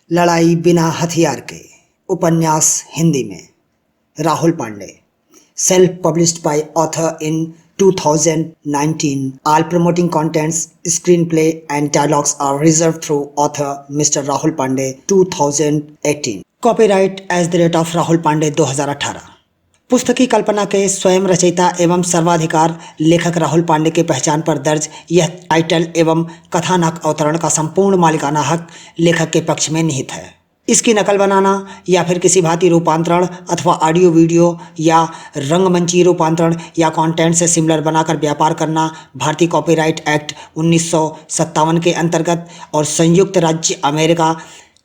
लड़ाई बिना हथियार के उपन्यास हिंदी में Rahul Pandey self published by author in 2019 all promoting contents screenplay and dialogues are reserved through author Mr. Rahul Pandey 2018 copyright @ Rahul Pandey 2018 पुस्तक की कल्पना के स्वयं रचयिता एवं सर्वाधिकार लेखक राहुल पांडे के पहचान पर दर्ज यह टाइटल एवं कथानक अवतरण का संपूर्ण मालिकाना हक लेखक के पक्ष में निहित है। इसकी नकल बनाना या फिर किसी भांति रूपांतरण अथवा ऑडियो वीडियो या रंगमंची रूपांतरण या कंटेंट से सिमिलर बनाकर व्यापार करना भारतीय कॉपीराइट एक्ट 1957 के अंतर्गत और संयुक्त राज्य अमेरिका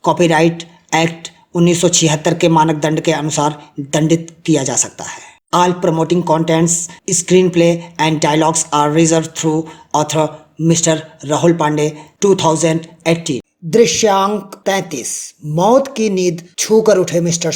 कॉपीराइट एक्ट 1976 के मानक दंड के अनुसार दंडित किया जा सकता है। All promoting contents screen play and dialogues are reserve through author mister Rahul Pandey 2018। दृश्यांक 33। मौत की नींद छू कर उठे मिस्टर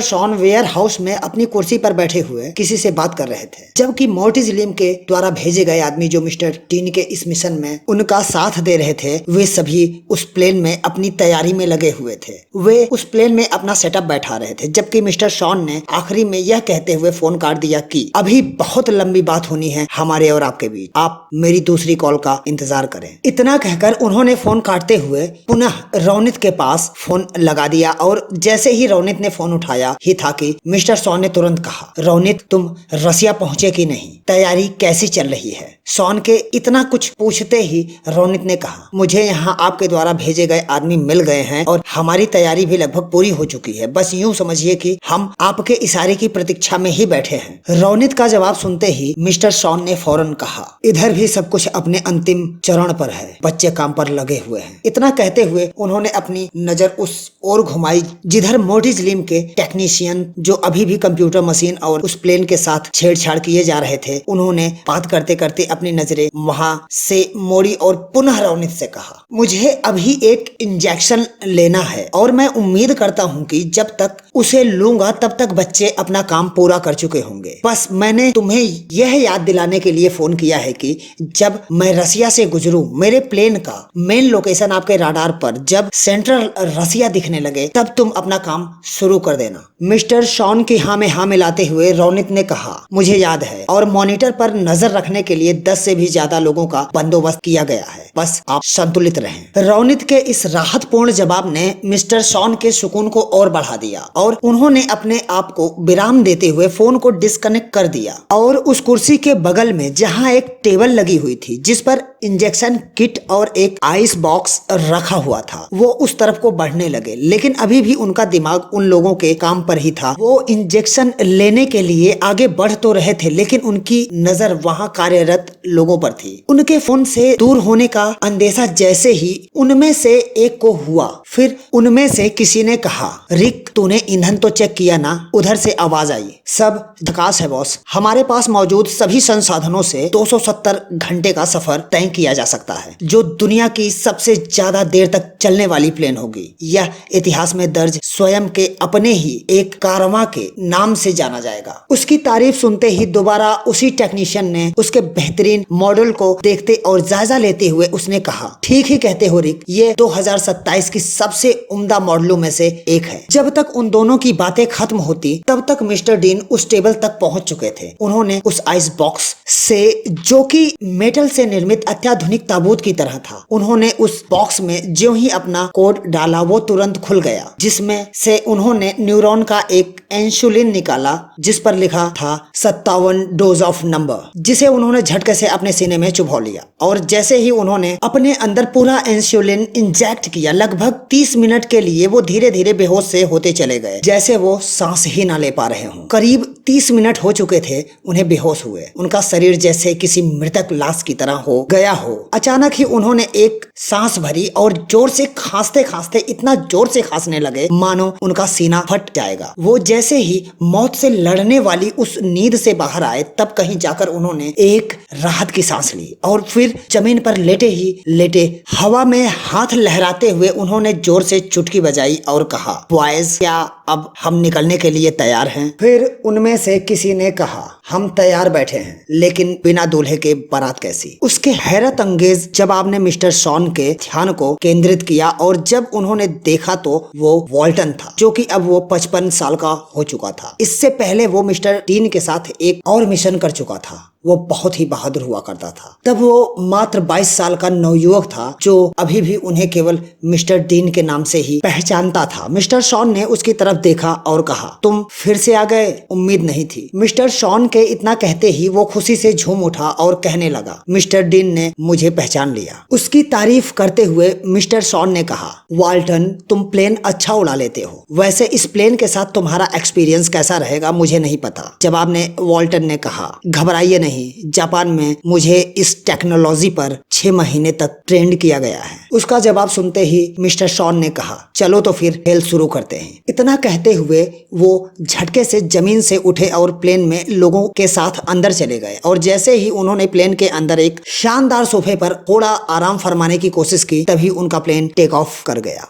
शॉन वेयर हाउस में अपनी कुर्सी पर बैठे हुए किसी से बात कर रहे थे, जबकि मोर्टिस लिम के द्वारा भेजे गए आदमी जो मिस्टर टीन के इस मिशन में उनका साथ दे रहे थे, वे सभी उस प्लेन में अपनी तैयारी में लगे हुए थे। वे उस प्लेन में अपना सेटअप बैठा रहे थे, जबकि मिस्टर शॉन ने आखिरी में यह कहते हुए फोन काट दिया कि अभी बहुत लंबी बात होनी है हमारे और आपके बीच, आप मेरी दूसरी कॉल का इंतजार करें। इतना कहकर उन्होंने फोन काटते हुए पुनः रौनित के पास फोन लगा दिया और जैसे ही रौनित ने फोन उठाया ही था कि मिस्टर शॉन ने तुरंत कहा, रौनित तुम रसिया पहुंचे कि नहीं, तैयारी कैसी चल रही है। शॉन के इतना कुछ पूछते ही रौनित ने कहा, मुझे यहाँ आपके द्वारा भेजे गए आदमी मिल गए हैं और हमारी तैयारी भी लगभग पूरी हो चुकी है, बस यूं समझिए कि हम आपके इशारे की प्रतीक्षा में ही बैठे हैं। रौनित का जवाब सुनते ही मिस्टर शॉन ने फौरन कहा, इधर भी सब कुछ अपने अंतिम चरण पर है, बच्चे काम पर लगे हुए हैं। इतना कहते हुए उन्होंने अपनी नजर उस ओर घुमाई जिधर मोर्टिस लिम के टेक्नीशियन जो अभी भी कंप्यूटर मशीन और उस प्लेन के साथ छेड़छाड़ किए जा रहे थे, उन्होंने बात करते करते अपनी नजरें वहां से मोड़ी और पुनः रौनित से कहा, मुझे अभी एक इंजेक्शन लेना है और मैं उम्मीद करता हूं कि जब तक उसे लूंगा तब तक बच्चे अपना काम पूरा कर चुके होंगे। बस मैंने तुम्हें यह याद दिलाने के लिए फोन किया है कि जब मैं रसिया से गुजरूं, मेरे प्लेन का मेन लोकेशन आपके राडार पर जब सेंट्रल रसिया दिखने लगे तब तुम अपना काम शुरू कर देना। मिस्टर शॉन की हाँ में हाँ मिलाते हुए रौनित ने कहा, मुझे याद है और मॉनिटर पर नजर रखने के लिए 10 से भी ज्यादा लोगों का बंदोबस्त किया गया है, बस आप संतुलित रहें। रौनित के इस राहतपूर्ण जवाब ने मिस्टर शॉन के सुकून को और बढ़ा दिया और उन्होंने अपने आप को विराम देते हुए फोन को डिस्कनेक्ट कर दिया और उस कुर्सी के बगल में जहां एक टेबल लगी हुई थी जिस पर इंजेक्शन किट और एक आइस बॉक्स रखा हुआ था, वो उस तरफ को बढ़ने लगे, लेकिन अभी भी उनका दिमाग उन लोगों के काम पर ही था। वो इंजेक्शन लेने के लिए आगे बढ़ तो रहे थे, लेकिन उनकी नजर वहां कार्यरत लोगों पर थी। उनके फोन से दूर होने का अंदेशा जैसे ही उनमें से एक को हुआ, फिर उनमें से किसी ने कहा, रिक तूने ईंधन तो चेक किया ना? उधर से आवाज आई, सब झकास है बॉस, हमारे पास मौजूद सभी संसाधनों से 270 घंटे का सफर तय किया जा सकता है, जो दुनिया की सबसे ज्यादा देर तक चलने वाली प्लेन होगी। यह इतिहास में दर्ज स्वयं के अपने ही एक कारवां के नाम से जाना जाएगा। उसकी तारीफ सुनते ही दोबारा उसी टेक्नीशियन ने उसके बेहतरीन मॉडल को देखते और जायजा लेते हुए उसने कहा, ठीक ही कहते हो रिक, ये 2027 की सबसे उम्दा मॉडलों में से एक है। जब तक उन दोनों की बातें खत्म होती तब तक मिस्टर डीन उस टेबल तक पहुंच चुके थे। उन्होंने उस आइस बॉक्स से, जो कि मेटल से निर्मित अत्याधुनिक ताबूत की तरह था, उन्होंने उस बॉक्स में ज्यों ही अपना कोड डाला वो तुरंत खुल गया, जिसमें से उन्होंने न्यूरॉन का एक इंसुलिन निकाला जिस पर लिखा था 57 डोज ऑफ नंबर, जिसे उन्होंने झटके से अपने सीने में चुभा लिया और जैसे ही उन्होंने अपने अंदर पूरा इंसुलिन इंजेक्ट किया, लगभग 30 मिनट के लिए वो धीरे धीरे बेहोश से होते चले गए, जैसे वो सांस ही ना ले पा रहे हों। करीब 30 मिनट हो चुके थे उन्हें बेहोश हुए, उनका शरीर जैसे किसी मृतक लाश की तरह हो गया हो। अचानक ही उन्होंने एक सांस भरी और जोर से खांसते खांसते इतना जोर से खांसने लगे मानो उनका सीना फट जाएगा। वो जैसे ही मौत से लड़ने वाली उस नींद से बाहर आए तब कहीं जाकर उन्होंने एक राहत की सांस ली और फिर जमीन पर लेटे ही लेटे हवा में हाथ लहराते हुए उन्होंने जोर से चुटकी बजाई और कहा, बॉयज क्या अब हम निकलने के लिए तैयार हैं? फिर उनमें सामने से किसी ने कहा, हम तैयार बैठे हैं, लेकिन बिना दूल्हे के बारात कैसी। उसके हैरत अंगेज जवाब ने मिस्टर शॉन के ध्यान को केंद्रित किया और जब उन्होंने देखा तो वो वॉल्टन था, जो कि अब वो 55 साल का हो चुका था। इससे पहले वो मिस्टर डीन के साथ एक और मिशन कर चुका था। वो बहुत ही बहादुर हुआ करता था। तब वो मात्र 22 साल का नवयुवक था, जो अभी भी उन्हें केवल मिस्टर डीन के नाम से ही पहचानता था। मिस्टर शॉन ने उसकी तरफ देखा और कहा, तुम फिर से आ गए, उम्मीद नहीं थी। मिस्टर शॉन के इतना कहते ही वो खुशी से झूम उठा और कहने लगा, मिस्टर डीन ने मुझे पहचान लिया। उसकी तारीफ करते हुए मिस्टर शॉन ने कहा, वाल्टन, तुम प्लेन अच्छा उड़ा लेते हो। वैसे इस प्लेन के साथ तुम्हारा एक्सपीरियंस कैसा रहेगा मुझे नहीं पता। जवाब ने वाल्टन ने कहा, घबराइए नहीं, जापान में मुझे इस टेक्नोलॉजी पर 6 महीने तक ट्रेंड किया गया है। उसका जवाब सुनते ही मिस्टर शॉन ने कहा, चलो तो फिर खेल शुरू करते हैं। इतना कहते हुए वो झटके से जमीन से उठे और प्लेन में लोगों के साथ अंदर चले गए और जैसे ही उन्होंने प्लेन के अंदर एक शानदार सोफे पर थोड़ा आराम फरमाने की कोशिश की, तभी उनका प्लेन टेक ऑफ कर गया।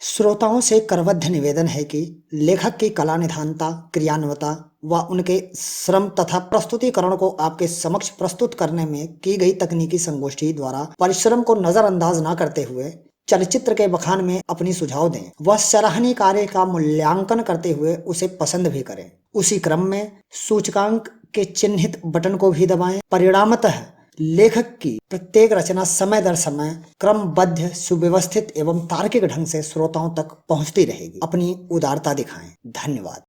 श्रोताओं से करवद्ध निवेदन है कि लेखक की कला निधानता, क्रियान्वता व उनके श्रम तथा प्रस्तुतिकरण को आपके समक्ष प्रस्तुत करने में की गई तकनीकी संगोष्ठी द्वारा परिश्रम को नजरअंदाज न करते हुए चलचित्र के बखान में अपनी सुझाव दें व सराहनीय कार्य का मूल्यांकन करते हुए उसे पसंद भी करें। उसी क्रम में सूचकांक के चिन्हित बटन को भी दबाएं। परिणामतः लेखक की प्रत्येक रचना समय दर समय क्रमबद्ध, सुव्यवस्थित एवं तार्किक ढंग से श्रोताओं तक पहुंचती रहेगी। अपनी उदारता दिखाएं। धन्यवाद।